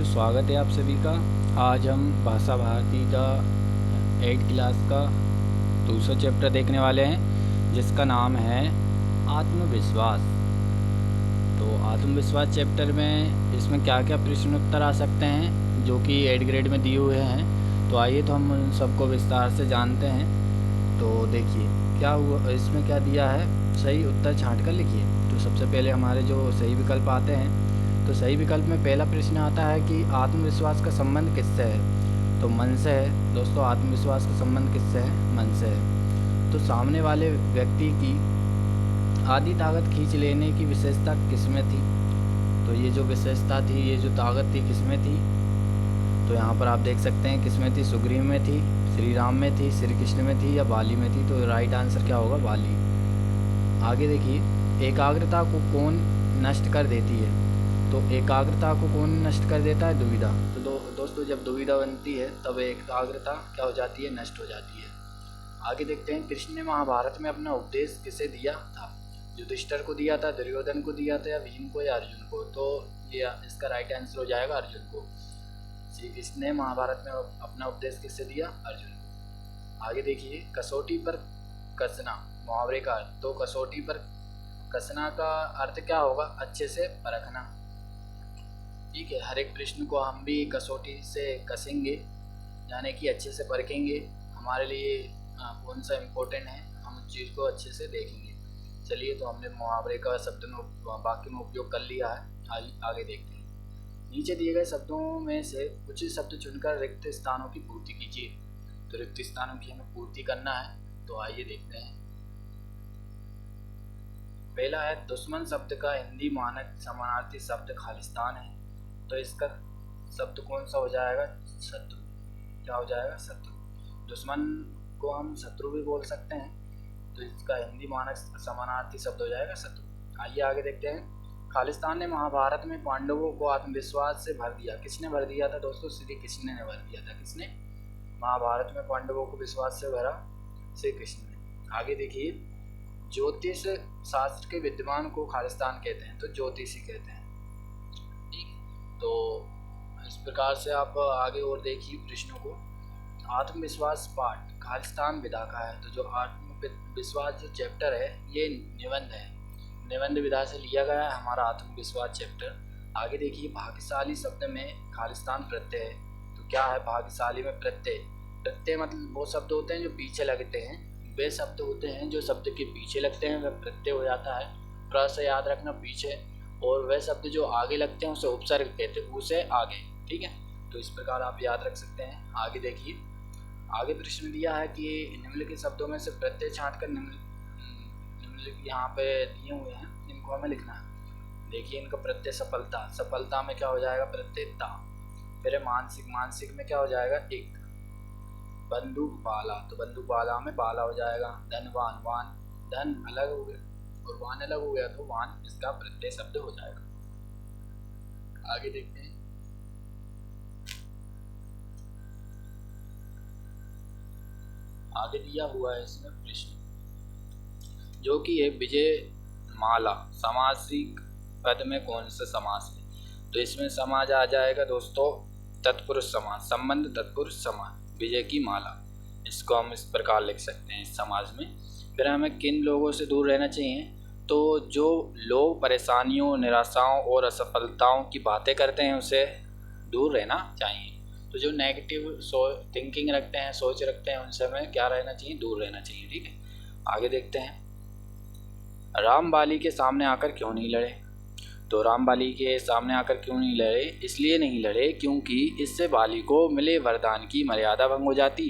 स्वागत है आप सभी का। आज हम भाषा भारती का 8 क्लास का दूसरा चैप्टर देखने वाले हैं, जिसका नाम है आत्मविश्वास। तो आत्मविश्वास चैप्टर में इसमें क्या क्या प्रश्न उत्तर आ सकते हैं जो कि 8 ग्रेड में दिए हुए हैं। तो आइए तो हम उन सबको विस्तार से जानते हैं। तो देखिए क्या हुआ, इसमें क्या दिया है, सही उत्तर छांट कर लिखिए। तो सबसे पहले हमारे जो सही विकल्प आते हैं, तो सही विकल्प में पहला प्रश्न आता है कि आत्मविश्वास का संबंध किससे है। तो मन से है दोस्तों। आत्मविश्वास का संबंध किससे है? मन से है। तो सामने वाले व्यक्ति की आधी ताकत खींच लेने की विशेषता किसमें थी? तो ये जो विशेषता थी, ये जो ताकत थी, किसमें थी? तो यहाँ पर आप देख सकते हैं किसमें थी। सुग्रीव में थी, श्री राम में थी, श्री कृष्ण में थी या बाली में थी। तो राइट आंसर क्या होगा? बाली। आगे देखिए, एकाग्रता को कौन नष्ट कर देती है? तो एकाग्रता को कौन नष्ट कर देता है? दुविधा। तो दोस्तों जब दुविधा बनती है तब एकाग्रता क्या हो जाती है? नष्ट हो जाती है। आगे देखते हैं, कृष्ण ने महाभारत में अपना उपदेश किसे दिया था? युधिष्ठिर को दिया था, दुर्योधन को दिया था, या भीम को, या अर्जुन को? तो ये इसका राइट आंसर हो जाएगा अर्जुन को। श्री कृष्ण ने महाभारत में अपना उपदेश किससे दिया? अर्जुन को। आगे देखिए, कसौटी पर कसना मुहावरे का अर्थ। तो कसौटी पर कसना का अर्थ क्या होगा? अच्छे से परखना। ठीक है, हर एक प्रश्न को हम भी कसौटी से कसेंगे, यानी कि अच्छे से परखेंगे हमारे लिए कौन सा इम्पोर्टेंट है, हम उस चीज़ को अच्छे से देखेंगे। चलिए, तो हमने मुहावरे का शब्द में वाक्य में उपयोग कर लिया है। आगे देखते हैं। नीचे दिए गए शब्दों में से कुछ शब्द चुनकर रिक्त स्थानों की पूर्ति कीजिए। तो रिक्त स्थानों की हमें पूर्ति करना है। तो आइए देखते हैं। पहला है, दुश्मन शब्द का हिंदी मानक समानार्थी शब्द खालिस्तान है। तो इसका शब्द कौन सा हो जाएगा? शत्रु। क्या हो जाएगा? शत्रु। दुश्मन को हम शत्रु भी बोल सकते हैं, तो इसका हिंदी मानक समानार्थी शब्द हो जाएगा शत्रु। आइए आगे देखते हैं। खालिस्तान ने महाभारत में पांडवों को आत्मविश्वास से भर दिया। किसने भर दिया था दोस्तों? श्री कृष्ण ने भर दिया था। किसने? महाभारत में पांडवों को विश्वास से भरा? श्री कृष्ण ने। आगे देखिए, ज्योतिष शास्त्र के विद्वान को खालिस्तान कहते हैं। तो ज्योतिषी कहते हैं। ठीक, तो इस प्रकार से आप आगे और देखिए प्रश्नों को। आत्मविश्वास पाठ खालिस्तान विधा का है। तो जो आत्मविश्वास जो चैप्टर है, ये निबंध है, निबंध विधा से लिया गया है हमारा आत्मविश्वास चैप्टर। आगे देखिए, भाग्यशाली शब्द में खालिस्तान प्रत्यय है। तो क्या है भाग्यशाली में? प्रत्यय। प्रत्यय मतलब वो शब्द होते हैं जो पीछे लगते हैं, वे शब्द होते हैं जो शब्द के पीछे लगते हैं, वह प्रत्यय हो जाता है। थोड़ा सा याद रखना, पीछे। और वह शब्द जो आगे लगते हैं उसे उपसर्ग कहते हैं, उसे आगे। ठीक है, तो इस प्रकार आप याद रख सकते हैं। आगे देखिए, आगे प्रश्न दिया है कि निम्नलिखित शब्दों में से प्रत्यय छांट कर निम्नलिखित यहाँ पे दिए हुए हैं, इनको हमें लिखना है। देखिए, इनका प्रत्यय सफलता। सफलता में क्या हो जाएगा? प्रत्यय ता। फिर मानसिक। मानसिक में क्या हो जाएगा? एक। बंदूक बाला। तो बंदूक बाला में बाला हो जाएगा। धनवान। वान, धन अलग हो गया और वान अलग हो गया, तो वान इसका प्रत्यय शब्द हो जाएगा। आगे देखते हैं। आगे दिया हुआ है इसमें प्रश्न, जो कि है विजय माला समासिक पद में कौन सा समास है? तो इसमें समाज आ जाएगा दोस्तों तत्पुरुष समाज, संबंध तत्पुरुष समाज। विजय की माला, इसको हम इस प्रकार लिख सकते हैं इस समाज में। फिर हमें किन लोगों से दूर रहना चाहिए? तो जो लोग परेशानियों, निराशाओं और असफलताओं की बातें करते हैं, उसे दूर रहना चाहिए। तो जो नेगेटिव थिंकिंग रखते हैं, सोच रखते हैं, उनसे हमें क्या रहना चाहिए? दूर रहना चाहिए। ठीक है, आगे देखते हैं। राम बाली के सामने आकर क्यों नहीं लड़े? तो राम बाली के सामने आकर क्यों नहीं लड़े? इसलिए नहीं लड़े क्योंकि इससे बाली को मिले वरदान की मर्यादा भंग हो जाती।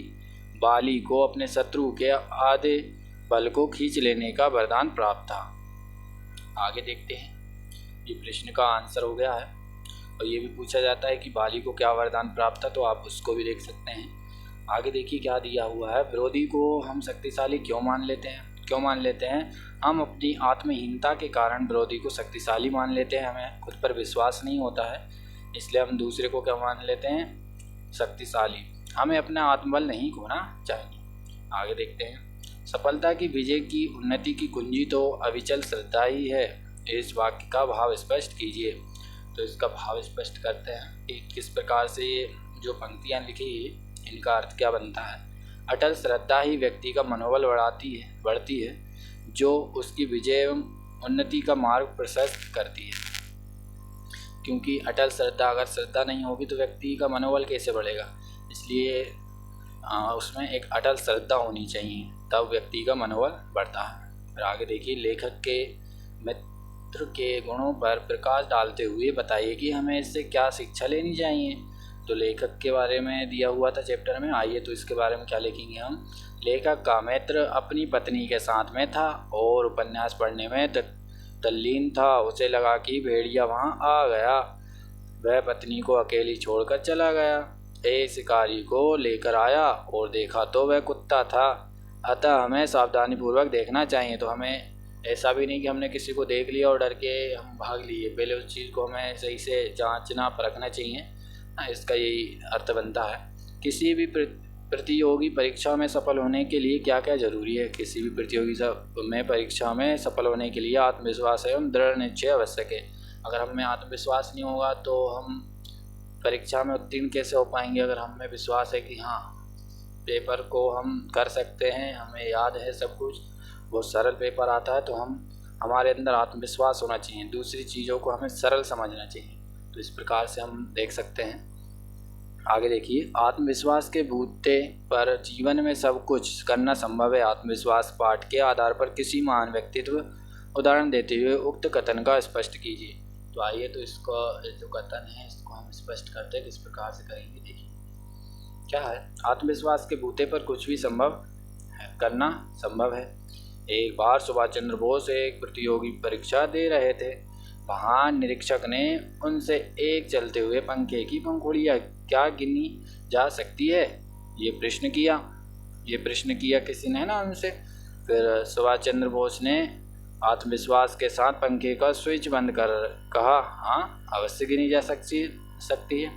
बाली को अपने शत्रु के आधे बल को खींच लेने का वरदान प्राप्त था। आगे देखते हैं। ये प्रश्न का आंसर हो गया है, और ये भी पूछा जाता है कि बाली को क्या वरदान प्राप्त था, तो आप उसको भी देख सकते हैं। आगे देखिए क्या दिया हुआ है। विरोधी को हम शक्तिशाली क्यों मान लेते हैं? क्यों मान लेते हैं? हम अपनी आत्महीनता के कारण विरोधी को शक्तिशाली मान लेते हैं। हमें खुद पर विश्वास नहीं होता है, इसलिए हम दूसरे को क्या मान लेते हैं? शक्तिशाली। हमें अपना आत्मबल नहीं खोना चाहिए। आगे देखते हैं। सफलता की, विजय की, उन्नति की कुंजी तो अविचल श्रद्धा ही है। इस वाक्य का भाव स्पष्ट कीजिए। तो इसका भाव स्पष्ट करते हैं कि किस प्रकार से ये जो पंक्तियाँ लिखी है इनका अर्थ क्या बनता है। अटल श्रद्धा ही व्यक्ति का मनोबल बढ़ती है, जो उसकी विजय एवं उन्नति का मार्ग प्रशस्त करती है। क्योंकि अटल श्रद्धा, अगर श्रद्धा नहीं होगी तो व्यक्ति का मनोबल कैसे बढ़ेगा, इसलिए उसमें एक अटल श्रद्धा होनी चाहिए, तब व्यक्ति का मनोबल बढ़ता है। फिर आगे देखिए, लेखक के मित्र के गुणों पर प्रकाश डालते हुए बताइए कि हमें इससे क्या शिक्षा लेनी चाहिए। तो लेखक के बारे में दिया हुआ था चैप्टर में, आइए तो इसके बारे में क्या लिखेंगे हम। लेखक का मित्र अपनी पत्नी के साथ में था और उपन्यास पढ़ने में तल्लीन था। उसे लगा कि भेड़िया वहाँ आ गया। वह पत्नी को अकेली छोड़कर चला गया। एक शिकारी को लेकर आया और देखा तो वह कुत्ता था। अतः हमें सावधानीपूर्वक देखना चाहिए। तो हमें ऐसा भी नहीं कि हमने किसी को देख लिया और डर के हम भाग लिए, पहले उस चीज़ को हमें सही से जांचना परखना चाहिए। इसका यही अर्थ बनता है। किसी भी प्रतियोगी परीक्षा में सफल होने के लिए क्या क्या जरूरी है। किसी भी प्रतियोगी में परीक्षा में सफल होने के लिए आत्मविश्वास एवं दृढ़ निश्चय आवश्यक है। अगर हम में आत्मविश्वास नहीं होगा तो हम परीक्षा में उत्तीर्ण कैसे हो पाएंगे। अगर हम में विश्वास है कि हाँ पेपर को हम कर सकते हैं, हमें याद है सब कुछ, बहुत सरल पेपर आता है, तो हमारे अंदर आत्मविश्वास होना चाहिए। दूसरी चीज़ों को हमें सरल समझना चाहिए। तो इस प्रकार से हम देख सकते हैं। आगे देखिए, आत्मविश्वास के बूते पर जीवन में सब कुछ करना संभव है। आत्मविश्वास पाठ के आधार पर किसी महान व्यक्तित्व उदाहरण देते हुए उक्त कथन का स्पष्ट कीजिए। तो आइए तो इसको जो कथन है इसको हम स्पष्ट करते हैं, किस प्रकार से करेंगे। देखिए क्या है, आत्मविश्वास के बूते पर कुछ भी करना संभव है। एक बार सुभाष चंद्र बोस एक प्रतियोगी परीक्षा दे रहे थे। वहाँ निरीक्षक ने उनसे एक चलते हुए पंखे की पंखुड़ियाँ क्या गिनी जा सकती है, ये प्रश्न किया किसी ने ना उनसे। फिर सुभाष चंद्र बोस ने आत्मविश्वास के साथ पंखे का स्विच बंद कर कहा, हाँ अवश्य गिनी जा सकती है।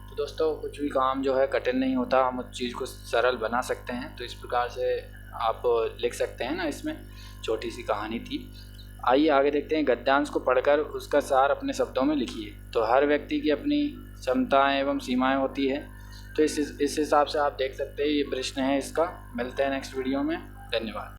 तो दोस्तों कुछ भी काम जो है कठिन नहीं होता, हम उस चीज़ को सरल बना सकते हैं। तो इस प्रकार से आप लिख सकते हैं ना, इसमें छोटी सी कहानी थी। आइए आगे देखते हैं। गद्यांश को पढ़कर उसका सार अपने शब्दों में लिखिए। तो हर व्यक्ति की अपनी क्षमताएं एवं सीमाएं होती है। तो इस हिसाब से आप देख सकते हैं, ये प्रश्न है इसका। मिलते हैं नेक्स्ट वीडियो में। धन्यवाद।